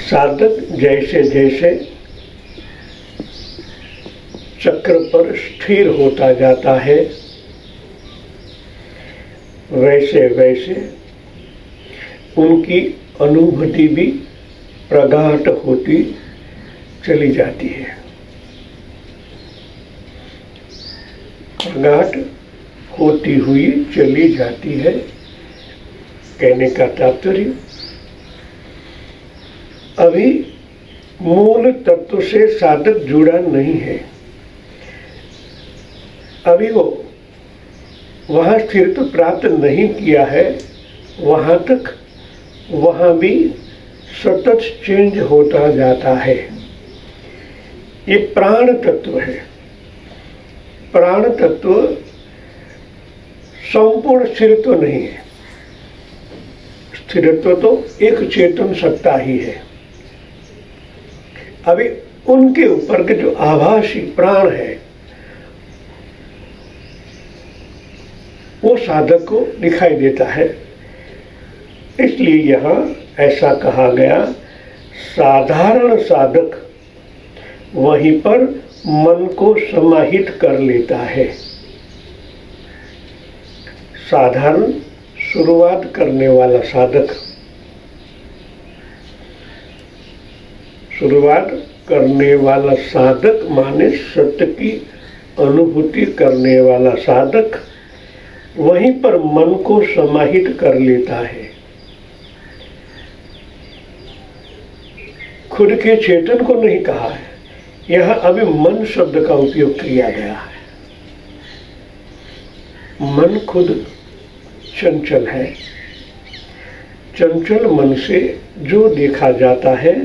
साधक जैसे जैसे चक्र पर स्थिर होता जाता है वैसे वैसे उनकी अनुभूति भी प्रगाढ़ होती चली जाती है। प्रगाढ़ होती हुई चली जाती है। कहने का तात्पर्य अभी मूल तत्व से साधक जुड़ा नहीं है। अभी वो वहां स्थिरता प्राप्त नहीं किया है। वहां तक वहां भी सतत चेंज होता जाता है। ये प्राण तत्व है। प्राण तत्व संपूर्ण स्थिरत्व नहीं है। स्थिरत्व तो एक चेतन सत्ता ही है। अभी उनके ऊपर के जो आभासी प्राण है वो साधक को दिखाई देता है। इसलिए यहाँ ऐसा कहा गया, साधारण साधक वहीं पर मन को समाहित कर लेता है। साधारण शुरुआत करने वाला साधक, शुरुआत करने वाला साधक माने सत्य की अनुभूति करने वाला साधक वहीं पर मन को समाहित कर लेता है। खुद के चेतन को नहीं कहा है, यहाँ अभी मन शब्द का उपयोग किया गया है। मन खुद चंचल है। चंचल मन से जो देखा जाता है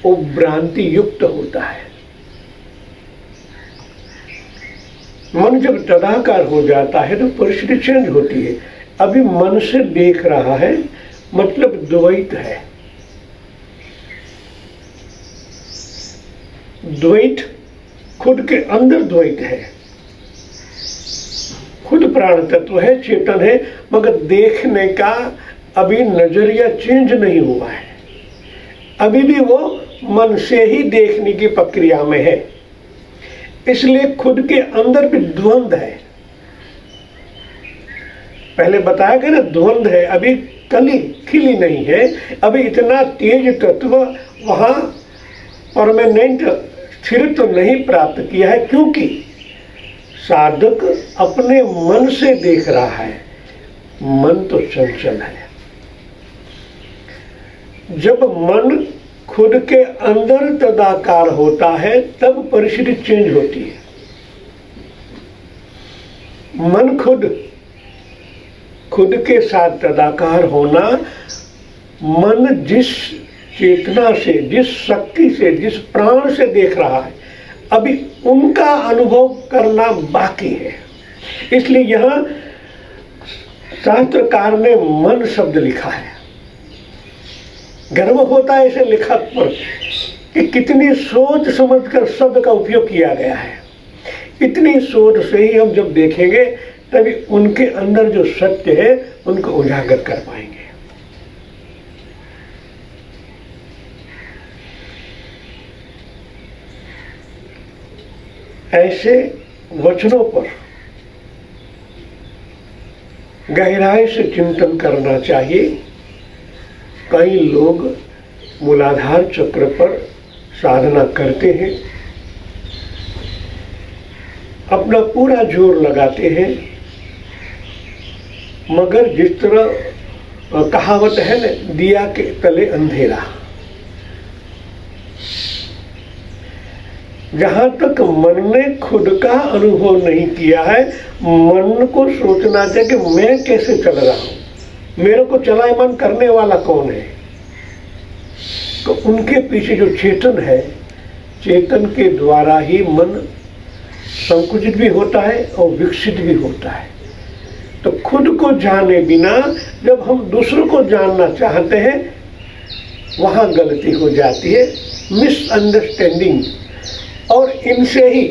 वो भ्रांति युक्त होता है। मन जब तदाकार हो जाता है तो परिस्थिति चेंज होती है। अभी मन से देख रहा है मतलब द्वैत है। द्वैत खुद के अंदर द्वैत है। खुद प्राण तत्व है, चेतन है, मगर देखने का अभी नजरिया चेंज नहीं हुआ है। अभी भी वो मन से ही देखने की प्रक्रिया में है। इसलिए खुद के अंदर भी द्वंद है। पहले बताया गया ना, द्वंद है। अभी कली खिली नहीं है। अभी इतना तेज तत्व वहां परमानेंट स्थिर तो नहीं प्राप्त किया है, क्योंकि साधक अपने मन से देख रहा है। मन तो चंचल है। जब मन खुद के अंदर तदाकार होता है तब परिस्थिति चेंज होती है। मन खुद के साथ तदाकार होना, मन जिस चेतना से, जिस शक्ति से, जिस प्राण से देख रहा है, अभी उनका अनुभव करना बाकी है। इसलिए यहाँ शास्त्रकार ने मन शब्द लिखा है। गर्व होता है ऐसे लेखक पर कि कितनी सोच समझकर शब्द का उपयोग किया गया है। इतनी सोच से ही हम जब देखेंगे तभी उनके अंदर जो सत्य है उनको उजागर कर पाएंगे। ऐसे वचनों पर गहराई से चिंतन करना चाहिए। कई लोग मूलाधार चक्र पर साधना करते हैं, अपना पूरा जोर लगाते हैं, मगर जिस तरह कहावत है ना, दिया के तले अंधेरा। जहां तक मन ने खुद का अनुभव नहीं किया है, मन को सोचना चाहिए कि मैं कैसे चल रहा हूं, मेरे को चलायमान करने वाला कौन है। तो उनके पीछे जो चेतन है, चेतन के द्वारा ही मन संकुचित भी होता है और विकसित भी होता है। तो खुद को जाने बिना जब हम दूसरों को जानना चाहते हैं, वहां गलती हो जाती है, मिसअंडरस्टैंडिंग। और इनसे ही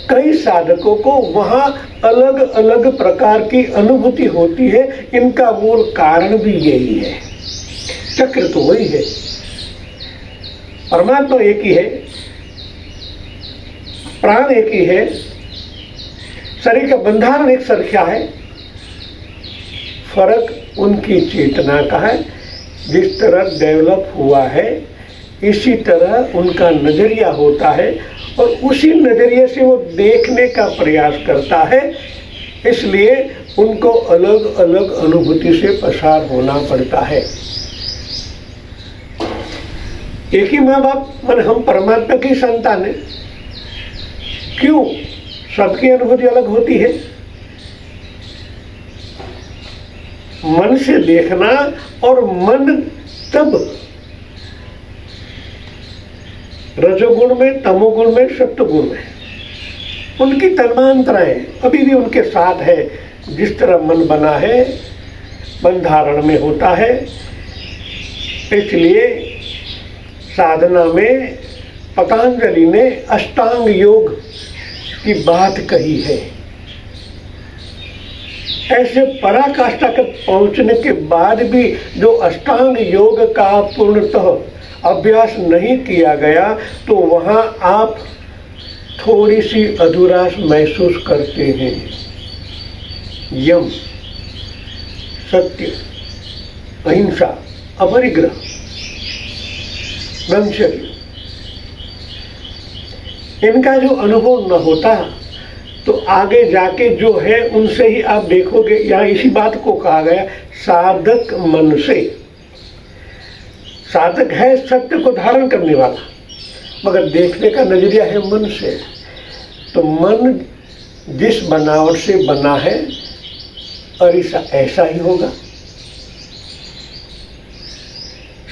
कई साधकों को वहां अलग अलग प्रकार की अनुभूति होती है। इनका मूल कारण भी यही है। चक्र तो वही है, परमात्मा एक ही है, प्राण एक ही है, शरीर का बंधारण एक सरखा है, फर्क उनकी चेतना का है। जिस तरह डेवलप हुआ है इसी तरह उनका नजरिया होता है और उसी नजरिए से वो देखने का प्रयास करता है, इसलिए उनको अलग अलग अनुभूति से पसार होना पड़ता है। एक ही माँ बाप मन हम परमात्मा की संतान है, क्यों सबकी अनुभूति अलग होती है। मन से देखना और मन तब रजोगुण में, तमोगुण में, सत्वगुण में उनकी तन्मांतराएं अभी भी उनके साथ है। जिस तरह मन बना है मन धारण में होता है, इसलिए साधना में पतंजलि ने अष्टांग योग की बात कही है। ऐसे पराकाष्ठा तक पहुंचने के बाद भी जो अष्टांग योग का पूर्णतः अभ्यास नहीं किया गया तो वहां आप थोड़ी सी अधूरास महसूस करते हैं। यम, सत्य, अहिंसा, अपरिग्रह, ब्रह्मचर्य, इनका जो अनुभव न होता तो आगे जाके जो है उनसे ही आप देखोगे। यहाँ इसी बात को कहा गया साधक मन से। साधक है सत्य को धारण करने वाला, मगर देखने का नजरिया है मन से। तो मन जिस बनावट से बना है अरिसा ऐसा ही होगा।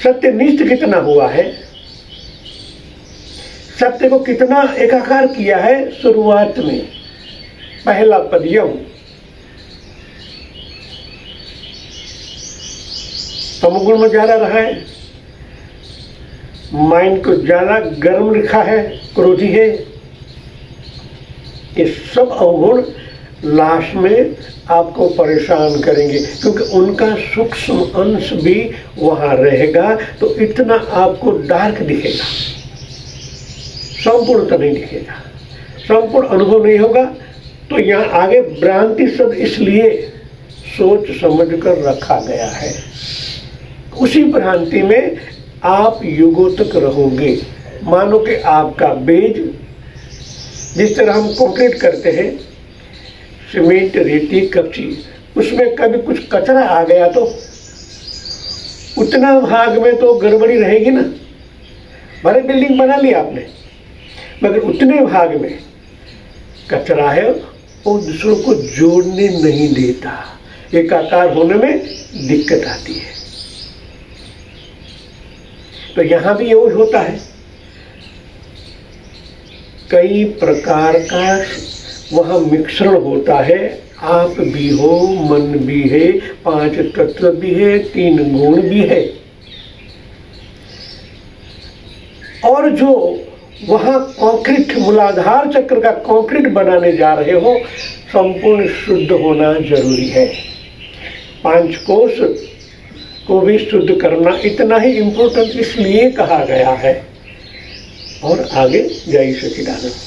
सत्यनिष्ठ कितना हुआ है, सत्य को कितना एकाकार किया है। शुरुआत में पहला पद यम, तमोगुण में ज्यादा रहा है, माइंड को ज्यादा गर्म रखा है, क्रोधी है। ये सब अवगुण लास्ट में आपको परेशान करेंगे, क्योंकि उनका सूक्ष्म अंश भी वहां रहेगा। तो इतना आपको डार्क दिखेगा, संपूर्ण तो नहीं दिखेगा, संपूर्ण अनुभव नहीं होगा। तो यहाँ आगे भ्रांति शब्द इसलिए सोच समझ कर रखा गया है। उसी भ्रांति में आप युगों तक रहोगे। मानो कि आपका बेज, जिस तरह हम कंक्रीट करते हैं, सीमेंट, रेती, कच्ची, उसमें कभी कुछ कचरा आ गया तो उतना भाग में तो गड़बड़ी रहेगी ना। भले बिल्डिंग बना ली आपने, मगर उतने भाग में कचरा है और दूसरों को जोड़ने नहीं देता, एकाकार होने में दिक्कत आती है। तो यहां भी यही होता है, कई प्रकार का वहां मिश्रण होता है। आप भी हो, मन भी है, 5 तत्व भी है, 3 गुण भी है। और जो वहां कंक्रीट, मूलाधार चक्र का कंक्रीट बनाने जा रहे हो, संपूर्ण शुद्ध होना जरूरी है। 5 कोश को भी शुद्ध करना इतना ही इम्पोर्टेंट इसलिए कहा गया है। और आगे जय सच्चिदानंद।